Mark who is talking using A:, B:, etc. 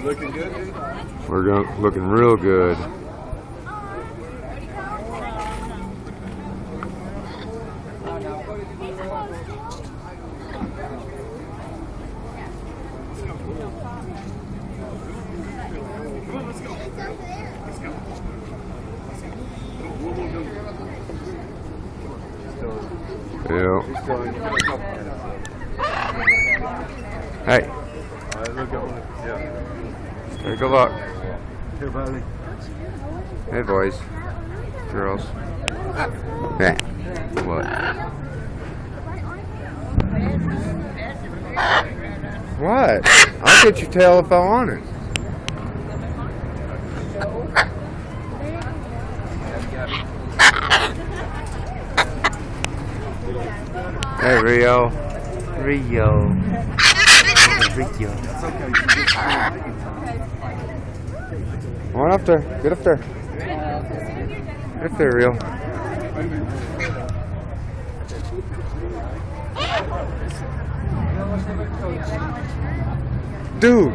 A: Looking good, dude?
B: We're looking real good. Yeah. Hey. Hey, good luck.
A: Here, buddy.
B: Hey, boys. Girls. Hey. What? What? I'll get your tail if I want it. Hey, Rio. Rio. Rio. Come on up there. Get up there. Get up there, Rio. Dude.